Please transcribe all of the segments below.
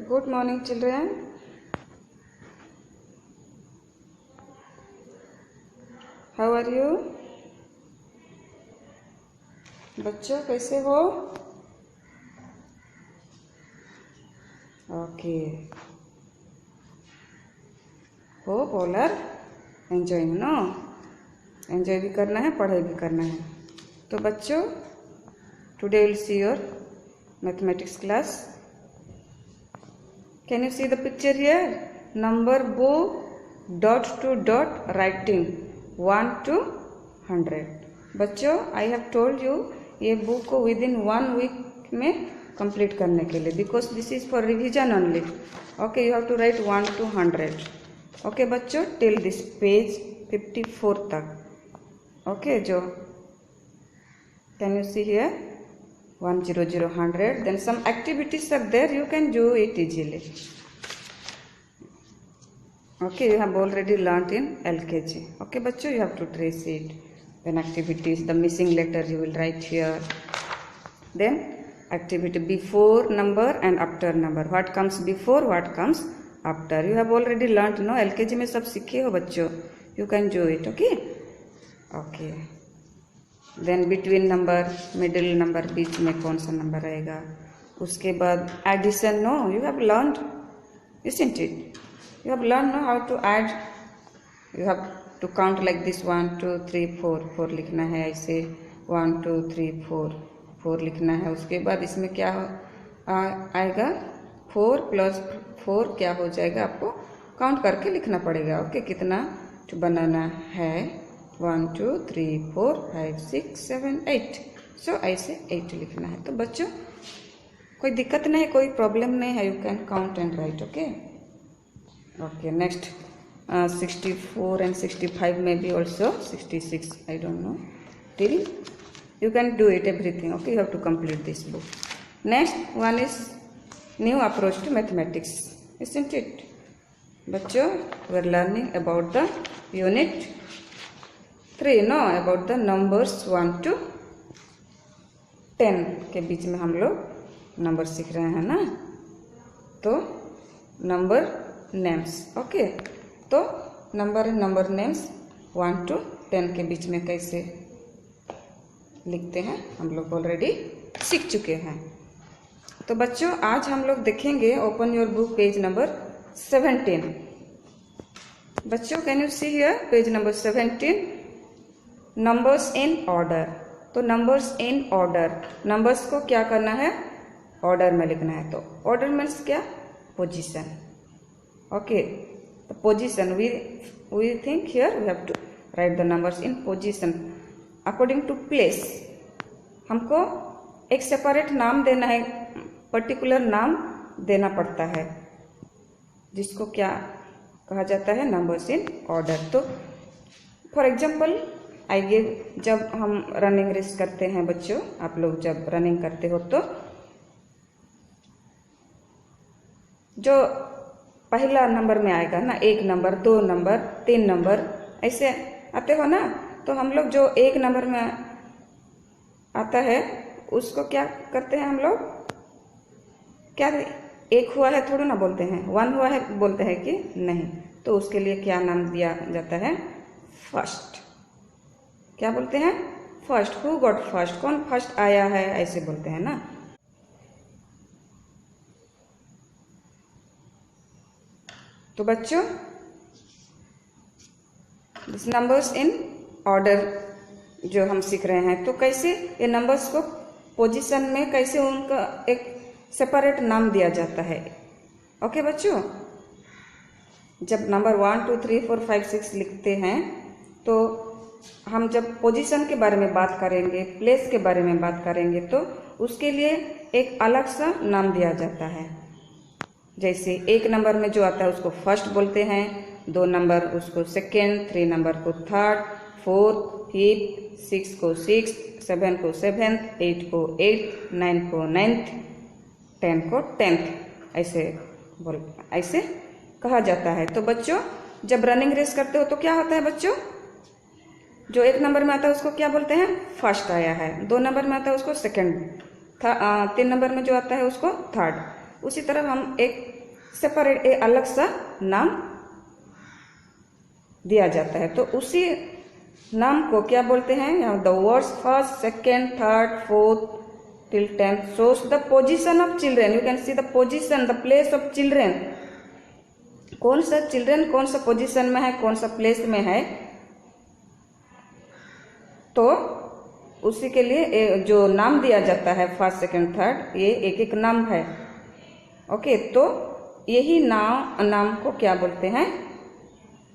Good morning, children. How are you? बच्चों कैसे हो? Okay. Hope all are enjoying, no? Enjoy भी करना है, पढ़ाई भी करना है. तो बच्चों, today will see your mathematics class. Can you see the picture here? Number book, dot to dot writing 1 to 100. बच्चों, I have told you ये बुक को within 1 week में complete करने के लिए, because this is for revision only. Okay, you have to write 1 to 100. Okay बच्चों, till this page 54 तक. Okay जो, can you see here? 100, 100. Then some activities are there, you can do it easily. Okay, you have already learnt in LKG. Okay बच्चों, you have to trace it. Then activities, the missing letter you will write here. Then activity before number and after number. What comes before, what comes after. You have already learnt, no? LKG में सब सीखे हो बच्चों. You can do it. Okay. Okay. Then between number, middle number, बीच में कौन सा number रहेगा. उसके बाद addition, no? You have learned, isn't it? You have learned, no, how to add. You have to count like this 1 2 3 4. 4 लिखना है ऐसे. 1 2 3 4. 4 लिखना है. उसके बाद इसमें क्या आएगा? 4 + 4 क्या हो जाएगा, आपको काउंट करके लिखना पड़ेगा. ओके, कितना बनाना है? 1 2 3 4 5 6 7 8. सो ऐसे 8 लिखना है. तो बच्चों कोई दिक्कत नहीं, कोई प्रॉब्लम नहीं है. You can count and write. Okay. Okay, next 64 and 65 में भी also 66, I don't know till. You can do it everything. Okay, you have to complete this book. Next one is new approach to mathematics, isn't it? बच्चों, we are learning about the unit 3, no? About the numbers 1 to 10 के बीच में हम लोग number सीख रहे हैं ना. तो नंबर नेम्स. ओके, तो नंबर नेम्स 1 to 10 के बीच में कैसे लिखते हैं हम लोग ऑलरेडी सीख चुके हैं. तो बच्चों, आज हम लोग देखेंगे, open your book page number 17. बच्चों, can you see here page number 17, numbers in order. तो नंबर्स इन ऑर्डर, नंबर्स को क्या करना है? ऑर्डर में लिखना है. तो ऑर्डर मीन्स क्या? पोजीशन. ओके, तो position, we think here we have to write the numbers in position according to place. हमको एक सेपरेट नाम देना है, पर्टिकुलर नाम देना पड़ता है, जिसको क्या कहा जाता है? Numbers in order. तो फॉर एग्जाम्पल आइए, जब हम रनिंग रेस करते हैं बच्चों, आप लोग जब रनिंग करते हो तो जो पहला नंबर में आएगा ना, 1 नंबर, 2 नंबर, 3 नंबर, ऐसे आते हो ना. तो हम लोग जो 1 नंबर में आता है उसको क्या करते हैं हम लोग? क्या 1 हुआ है थोड़ा ना बोलते हैं, 1 हुआ है बोलते हैं कि नहीं. तो उसके लिए क्या नाम दिया जाता है? फर्स्ट. क्या बोलते हैं? फर्स्ट. हु गॉट फर्स्ट, कौन फर्स्ट आया है, ऐसे बोलते हैं ना. तो बच्चों, दिस नंबर्स इन ऑर्डर जो हम सीख रहे हैं, तो कैसे ये नंबर्स को पोजीशन में कैसे उनका एक सेपरेट नाम दिया जाता है. ओके बच्चों, जब नंबर 1 2 3 4 5 6 लिखते हैं, तो हम जब पोजीशन के बारे में बात करेंगे, प्लेस के बारे में बात करेंगे, तो उसके लिए एक अलग सा नाम दिया जाता है. जैसे 1 नंबर में जो आता है उसको फर्स्ट बोलते हैं, 2 नंबर उसको सेकेंड, 3 नंबर को थर्ड, 4 फिफ्थ, 6 को सिक्स, 7 को सेवेंथ, 8 को 8, 9 को 9th, 10 को 10th, ऐसे कहा जाता है. तो बच्चों, जब रनिंग रेस करते हो तो क्या होता है बच्चों? जो 1 नंबर में आता है उसको क्या बोलते हैं? फर्स्ट आया है. 2 नंबर में आता है उसको सेकंड, 3 नंबर में जो आता है उसको थर्ड. उसी तरह हम एक सेपरेट एक अलग सा नाम दिया जाता है। तो उसी नाम को क्या बोलते हैं? यहाँ the words first, second, third, fourth till 10 shows the position of children. You can see the position, the place of children. कौन सा चिल्ड्रन कौन सा पोजीशन में है, कौन सा प्लेस में है, तो उसी के लिए जो नाम दिया जाता है फर्स्ट, सेकेंड, थर्ड, ये एक एक नाम है। ओके, तो यही नाम को क्या बोलते हैं?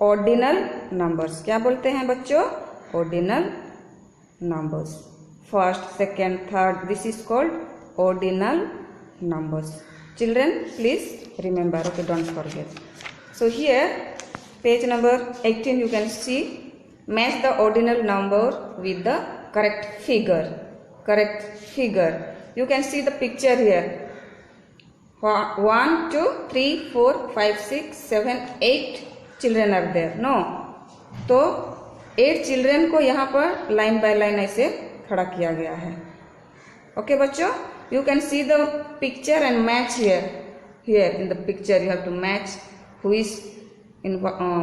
Ordinal numbers. क्या बोलते हैं बच्चों? Ordinal numbers. First, second, third, this is called ordinal numbers. Children, please remember, okay, don't forget. So here, page number 18, you can see, match the ordinal number with the correct figure. Correct figure. You can see the picture here. 1, 2, 3, 4, 5, 6, 7, 8 children are there. No? तो 8 children को यहाँ पर line by line ऐसे खड़ा किया गया है। Okay बच्चों, you can see the picture and match here in the picture you have to match who is in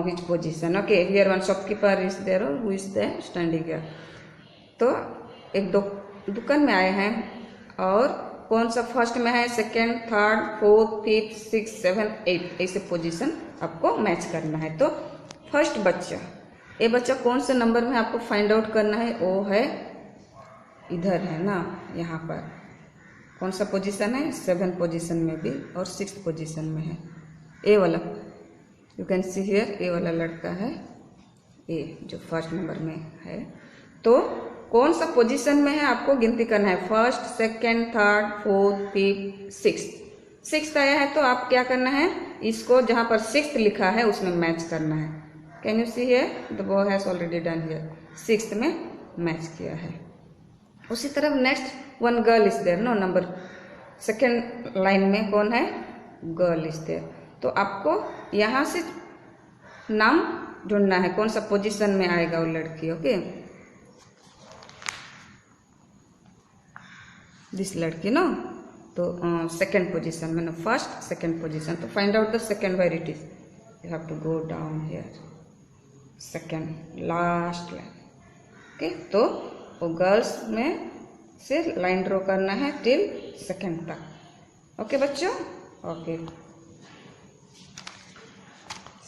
which position. Okay, here one shopkeeper is there, who is there standing here. तो एक दुकान में आए हैं और कौन सा first में है, second, third, fourth, fifth, six, seven, eight, ऐसे पोजीशन आपको मैच करना है। तो फर्स्ट बच्चा, ये बच्चा कौन से नंबर में आपको फाइंड आउट करना है? वो है इधर है ना, यहाँ पर कौन सा पोजीशन है? 7 पोजीशन में भी और 6 पोजीशन में है। ए वाला, यू कैन सी हियर, ए वाला लड़का है, ए जो फर्स्ट नंबर में है। तो कौन सा पोजीशन में है आपको गिनती करना है? First, second, third, fourth, fifth, sixth. Sixth आया है तो आप क्या करना है? इसको जहाँ पर सिक्स्थ लिखा है उसमें मैच करना है। Can you see here, the boy has already done here, sixth में मैच किया है। उसी तरफ next one girl is there, no number second line में कौन है? Girl is there. तो आपको यहाँ से नाम ढूंढना है कौन सा पोजीशन में आएगा वो लड़की। ओके, दिस लड़की नो, तो सेकेंड पोजीशन में, फर्स्ट सेकेंड पोजीशन। तो find out the second where it is, you have to go down here, second last line. Okay, तो वो गर्ल्स में से लाइन ड्रॉ करना है टिल सेकेंड तक। ओके बच्चों, ओके,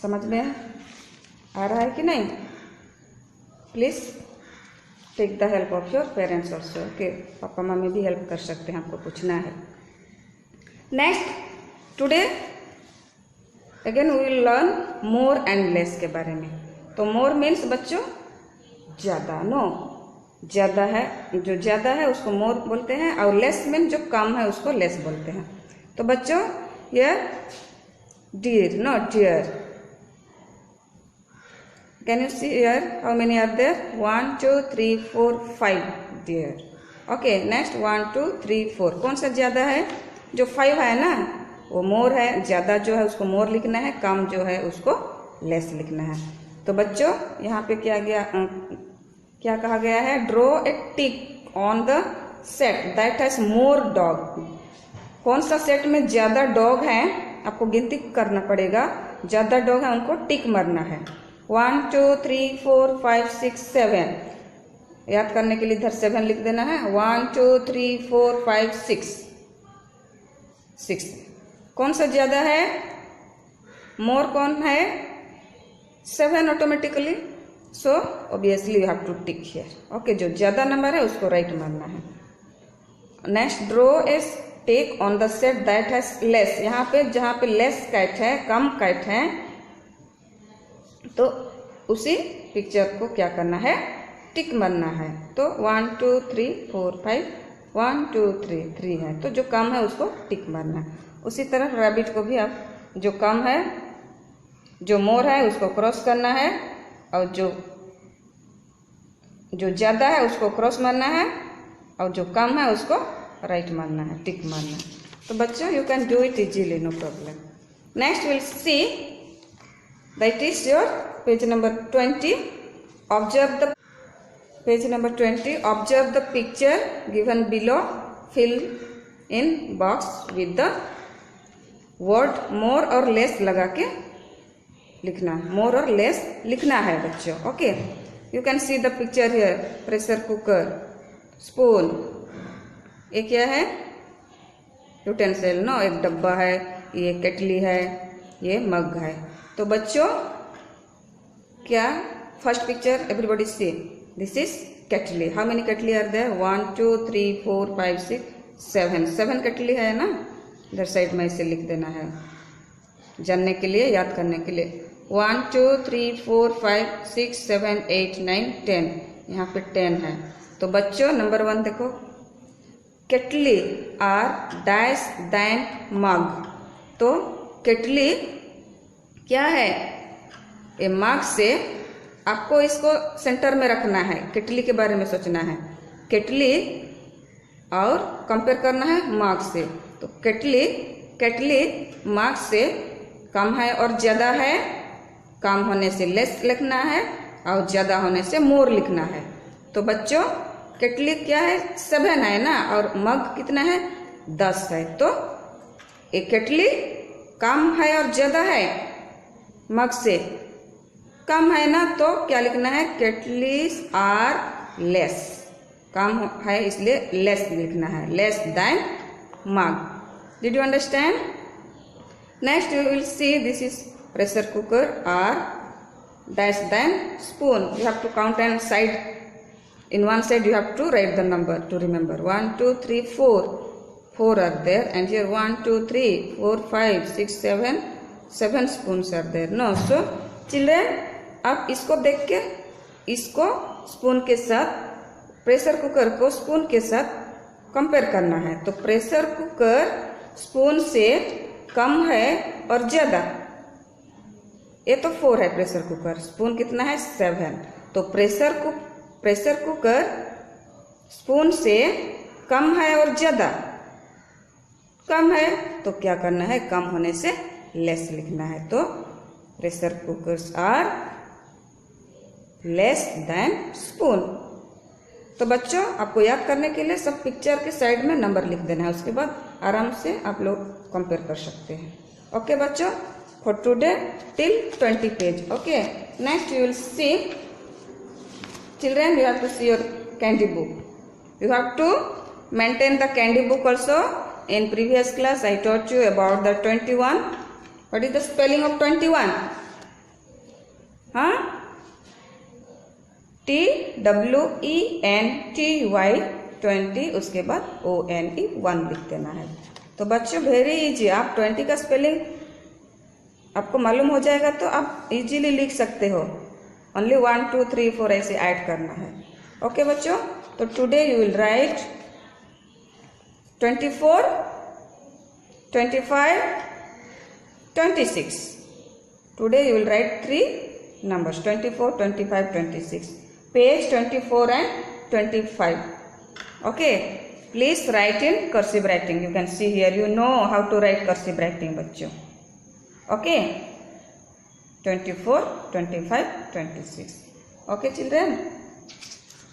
समझ में आ रहा है कि नहीं? Please take the help of your parents also. Okay, पापा मम्मी भी हेल्प कर सकते हैं, आपको पूछना है। Next, today again we will learn more and less के बारे में। तो मोर मीन्स बच्चों ज़्यादा, नो, ज़्यादा है, जो ज़्यादा है उसको मोर बोलते हैं, और लेस मीन जो कम है उसको लेस बोलते हैं। तो बच्चों here dear, not dear. Can you see here how many are there? 1, 2, 3, 4, 5 dear. Okay, next 1, 2, 3, 4। कौन सा ज़्यादा है? जो 5 है ना, वो मोर है। ज़्यादा जो है उसको मोर लिखना है, कम जो है उसको लेस लिखना है। तो बच्चों यहाँ पे क्या कहा गया है? Draw a tick on the set that has more dog. कौन सा सेट में ज़्यादा डॉग है आपको गिनती करना पड़ेगा। ज़्यादा डॉग है उनको टिक मारना है। 1, 2, 3, 4, 5, 6, 7। याद करने के लिए इधर 7 लिख देना है। 1, 2, 3, 4, 5, 6। कौन सा ज़्यादा है? मोर कौन है? 7 automatically. So obviously you have to tick here. Okay, जो ज़्यादा नंबर है उसको राइट मारना है। Next, draw a tick on the set that has less. यहाँ पे जहाँ पे लेस कैट है, कम कैट है, तो उसी पिक्चर को क्या करना है? टिक मारना है। तो 1, 2, 3, 4, 5, 1, 2, 3, 3 है, तो जो कम है उसको टिक मारना है। उसी तरह रैबिट को भी आप जो कम है, जो मोर है उसको क्रॉस करना है, और जो ज़्यादा है उसको क्रॉस मारना है, और जो कम है उसको राइट मारना है, टिक मारना है। तो बच्चों you can do it easily, no problem. Next will see that is your page number 20. Observe the page number 20. Observe the picture given below. Fill in box with the word more और less लगा के लिखना, मोर और less लिखना है बच्चों। Okay, you can see the picture here, pressure cooker, spoon, ये क्या है, यूटेंसिल नो, एक डब्बा है, ये केटली है, ये मग है। तो बच्चों क्या, first picture everybody see, this is kettle. How many kettle are there, 1 2 3 4 5 6 7, 7 kettle है ना। इधर साइड में इसे लिख देना है जानने के लिए, याद करने के लिए। 1 2 3 4 5 6 7 8 9 10, यहाँ पे 10 है। तो बच्चों नंबर 1 देखो, केटली आर डैश दैन मग। तो केटली क्या है, ये मग से आपको इसको सेंटर में रखना है, केटली के बारे में सोचना है, केटली और कंपेयर करना है मग से। तो केटली मग से कम है और ज़्यादा है, कम होने से लेस लिखना है और ज़्यादा होने से मोर लिखना है। तो बच्चों केटली क्या है, 7 है ना, और मग कितना है, 10 है। तो एक केटली कम है और ज़्यादा है, मग से कम है ना, तो क्या लिखना है, केटलीज आर लेस, कम है इसलिए लेस लिखना है, less than mug. Did you understand? Next you will see this is pressure cooker or dash than spoon. You have to count and side, in one side you have to write the number to remember. 1 2 3 4 are there, and here 1 2 3 4 5 6 7 spoons are there. No, so children आप इसको देख के इसको spoon के साथ, pressure cooker को spoon के साथ कंपेयर करना है। तो प्रेशर कुकर स्पून से कम है और ज़्यादा, ये तो 4 है प्रेशर कुकर, स्पून कितना है, 7। तो प्रेशर कुकर स्पून से कम है और ज़्यादा, कम है तो क्या करना है, कम होने से लेस लिखना है। तो pressure cookers are less than spoon. तो बच्चों आपको याद करने के लिए सब पिक्चर के साइड में नंबर लिख देना है, उसके बाद आराम से आप लोग कंपेयर कर सकते हैं। ओके बच्चों, for today till 20 page. Okay, next you will see, children you have to see your candy book. You have to maintain the candy book also. In previous class I taught you about the 21. What is the spelling of 21? TWENTY 20, उसके बाद ONE 1 लिख देना है। तो बच्चों very easy, आप 20 का spelling आपको मालूम हो जाएगा तो आप इजीली लिख सकते हो। ओनली 1 2 3 4 ऐसे ऐड करना है। ओके बच्चों, तो today you will write 24 25 26। Today you will write 3 numbers 24 25 26, page 24 and 25। Okay, please right in cursive writing. You can see here, you know how to write cursive writing बच्चों। Okay, 24 25 26। Okay children,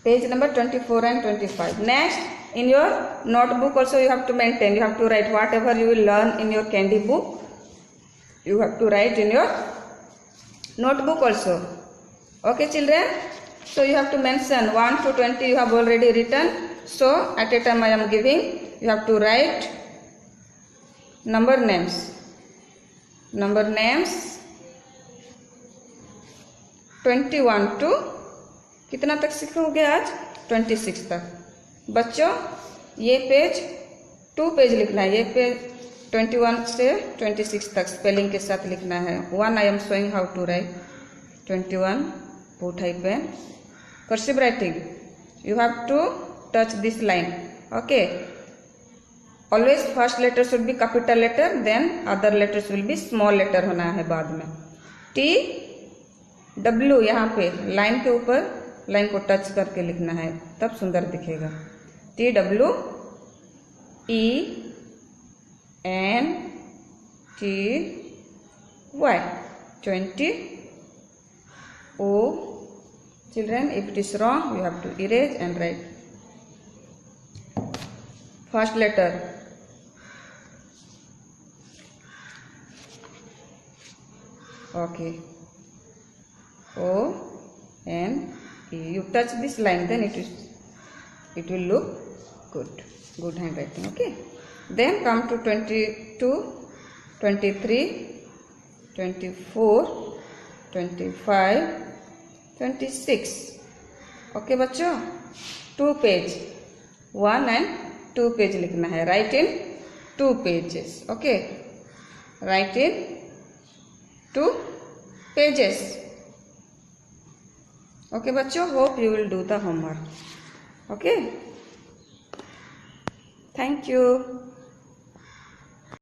page number 24 and 25. Next in your notebook also you have to maintain, you have to write whatever you will learn in your candy book, you have to write in your notebook also. Okay children, so you have to mention 1 to 20 you have already written, so at a time I am giving, you have to write number names 21 to कितना तक सीखोगे आज, 26 तक। बच्चों ये page 2 page लिखना है, ये पेज 21 से 26 तक स्पेलिंग के साथ लिखना है। 1 I am showing how to write 21, put hyphen, cursive writing, you have to touch this line. Okay, always first letter should be capital letter, then other letters will be small letter होना है बाद में। T W यहाँ पे line के ऊपर, line को touch करके लिखना है, तब सुंदर दिखेगा। TWENTY Children, if it is wrong you have to erase and write first letter Okay. O N E. You touch this line, then it will look good. Good handwriting. Okay. Then come to 22, 23, 24, 25, 26. Okay बच्चों, 2 page, 1 and 2 page लिखना है. Right in 2 pages. Okay. Write in 2 pages. Okay बच्चों, hope you will do the homework. Okay. Thank you.